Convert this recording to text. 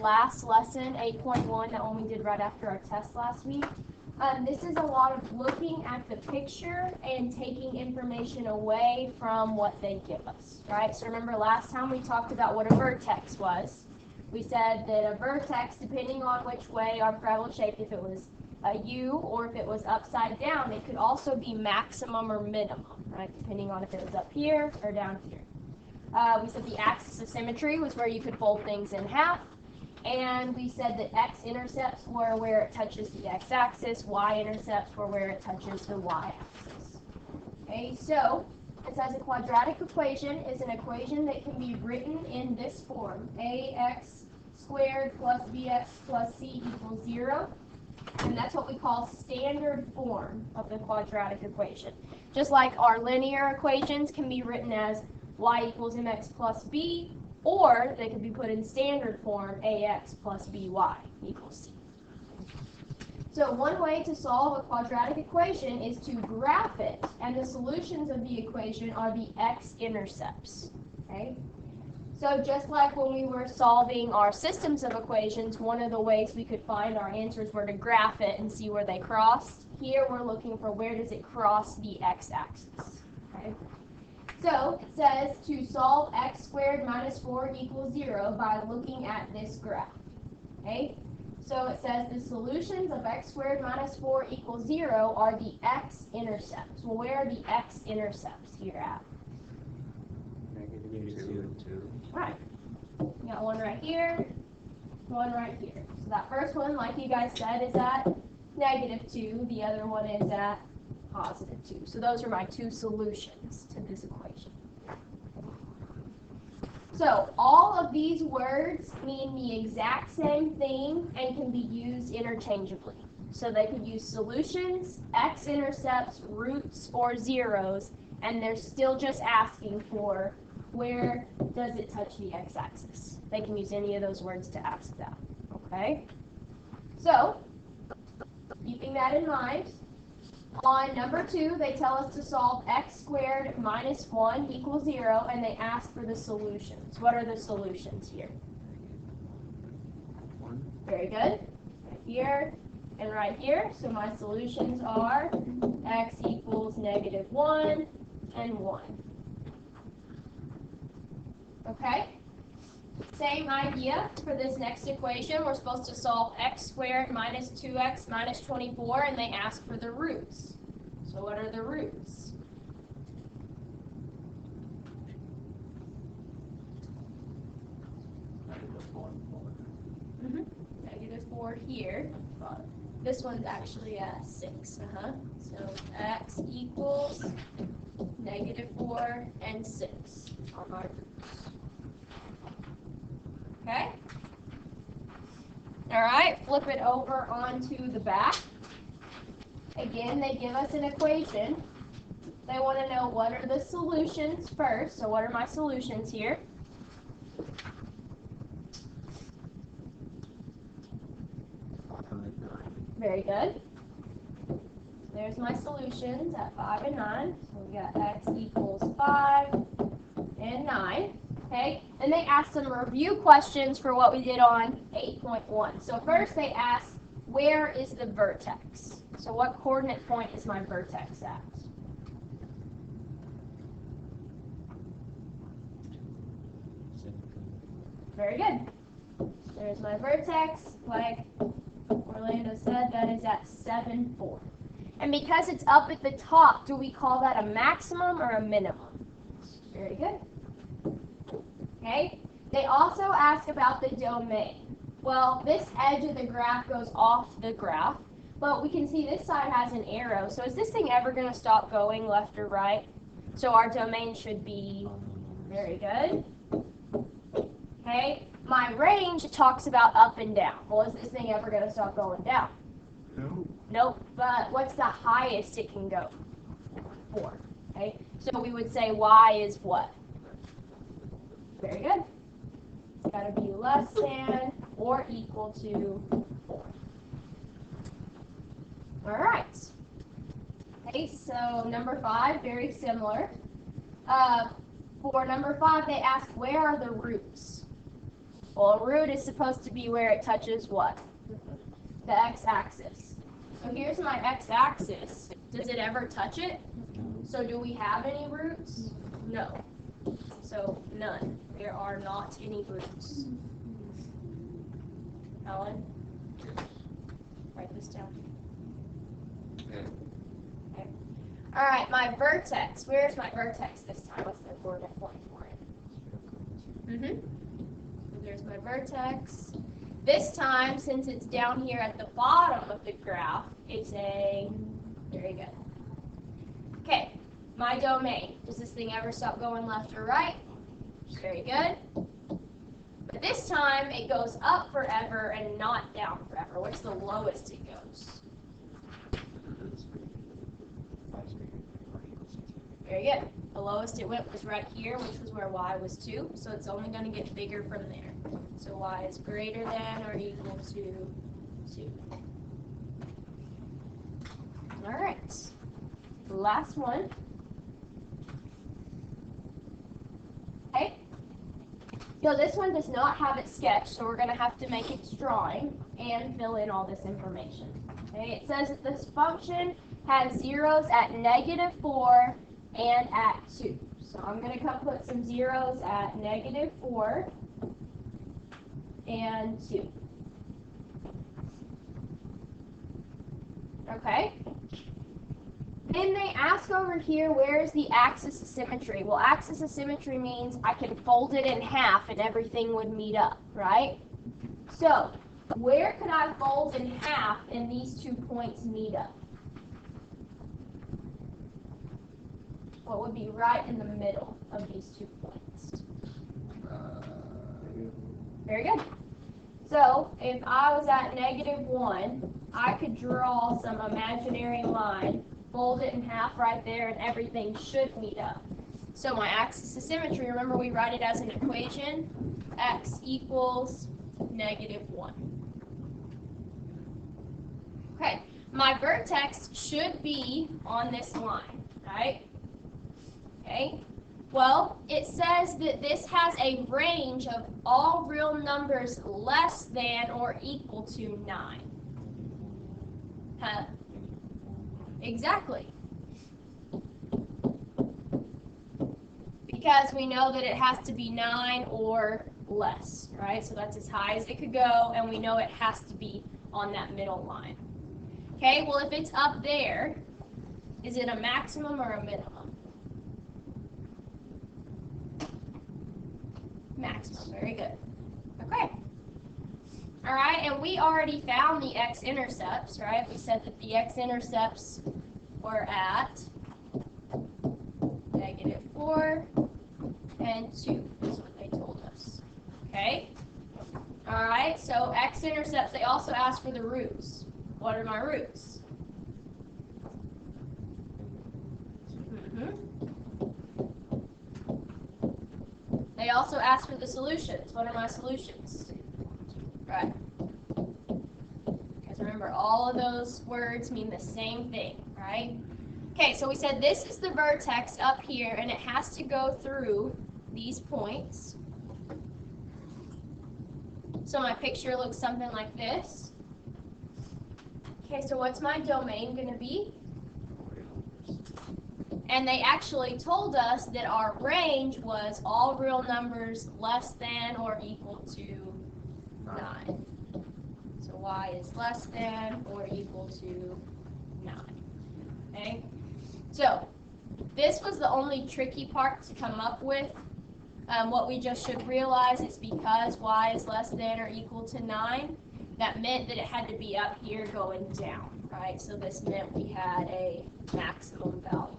last lesson, 8.1, that one we did right after our test last week. This is a lot of looking at the picture and taking information away from what they give us, right? So remember last time we talked about what a vertex was. We said that a vertex, depending on which way our parabol shaped, if it was a U or if it was upside down, it could also be maximum or minimum, right? Depending on if it was up here or down here. We said the axis of symmetry was where you could fold things in half. And we said that x-intercepts were where it touches the x-axis, y-intercepts were where it touches the y-axis. Okay, so it says a quadratic equation is an equation that can be written in this form. Ax squared plus bx plus c equals 0. And that's what we call standard form of the quadratic equation. Just like our linear equations can be written as y equals mx plus b, or they could be put in standard form, ax plus by equals c. So one way to solve a quadratic equation is to graph it, and the solutions of the equation are the x-intercepts. Okay? So just like when we were solving our systems of equations, one of the ways we could find our answers were to graph it and see where they crossed. Here we're looking for where does it cross the x-axis. Okay? So it says to solve x squared minus 4 equals 0 by looking at this graph. Okay? So it says the solutions of x squared minus 4 equals 0 are the x-intercepts. Well, where are the x-intercepts here at? -2. Right. You got one right here, one right here. So that first one, like you guys said, is at -2. The other one is at +2. So those are my two solutions to this equation. So all of these words mean the exact same thing and can be used interchangeably. So they could use solutions, x-intercepts, roots, or zeros, and they're still just asking for where does it touch the x-axis. They can use any of those words to ask that. Okay? So, keeping that in mind, on number 2, they tell us to solve x squared minus 1 equals 0, and they ask for the solutions. What are the solutions here? 1. Very good. Right here and right here. So my solutions are x equals -1 and 1. Okay? Same idea for this next equation. We're supposed to solve x squared minus 2x minus 24, and they ask for the roots. So what are the roots? -4 here. But this one's actually at 6. So x equals -4 and 6 are my roots. Okay? All right, flip it over onto the back. Again, they give us an equation. They want to know what are the solutions first. So what are my solutions here? Very good. There's my solutions at 5 and 9. So we got x equals 5 and 9. Okay, and they asked some review questions for what we did on 8.1. So first they asked, where is the vertex? So what coordinate point is my vertex at? Very good. There's my vertex. Like Orlando said, that is at 7, 4. And because it's up at the top, do we call that a maximum or a minimum? Very good. Okay. They also ask about the domain. Well, this edge of the graph goes off the graph, but we can see this side has an arrow. So is this thing ever going to stop going left or right? So our domain should be very good. Okay. My range talks about up and down. Well, is this thing ever going to stop going down? No. Nope. But what's the highest it can go? 4. Okay. So we would say y is what? Very good. It's got to be less than or equal to 4. All right. Okay, so number 5, very similar. For number 5, they ask, where are the roots? Well, a root is supposed to be where it touches what? The x-axis. So here's my x-axis. Does it ever touch it? So do we have any roots? No. So none. There are not any roots. Alan? Write this down. Okay. Alright, my vertex. Where's my vertex this time? What's the coordinate point for it? So there's my vertex. This time, since it's down here at the bottom of the graph, it's a, very good. Okay, my domain. Does this thing ever stop going left or right? Very good. But this time, it goes up forever and not down forever. What's the lowest it goes? Very good. The lowest it went was right here, which was where y was 2. So it's only going to get bigger from there. So y is greater than or equal to 2. All right. The last one. Okay. So this one does not have it sketched, so we're going to have to make its drawing and fill in all this information. Okay. It says that this function has zeros at -4 and at 2. So I'm going to come put some zeros at -4 and 2. Okay. Then they ask over here, where is the axis of symmetry? Well, axis of symmetry means I can fold it in half and everything would meet up, right? So, where could I fold in half and these 2 points meet up? What would be right in the middle of these 2 points? Very good. So, if I was at -1, I could draw some imaginary line, fold it in half right there, and everything should meet up. So my axis of symmetry, remember we write it as an equation, x equals -1. Okay, my vertex should be on this line, right? Okay, well, it says that this has a range of all real numbers less than or equal to 9. Huh? Exactly. Because we know that it has to be 9 or less, right? So that's as high as it could go, and we know it has to be on that middle line. Okay, well, if it's up there, is it a maximum or a minimum? Maximum, very good. Okay. All right, and we already found the x-intercepts, right? We said that the x-intercepts were at -4 and 2, is what they told us. Okay? All right, so x-intercepts, they also asked for the roots. What are my roots? They also asked for the solutions. What are my solutions? Right. Because remember, all of those words mean the same thing, right? Okay, so we said this is the vertex up here, and it has to go through these points. So my picture looks something like this. Okay, so what's my domain going to be? And they actually told us that our range was all real numbers less than or equal to 9. So y is less than or equal to 9. Okay? So this was the only tricky part to come up with. What we just should realize is because y is less than or equal to 9, that meant that it had to be up here going down, right? So this meant we had a maximum value.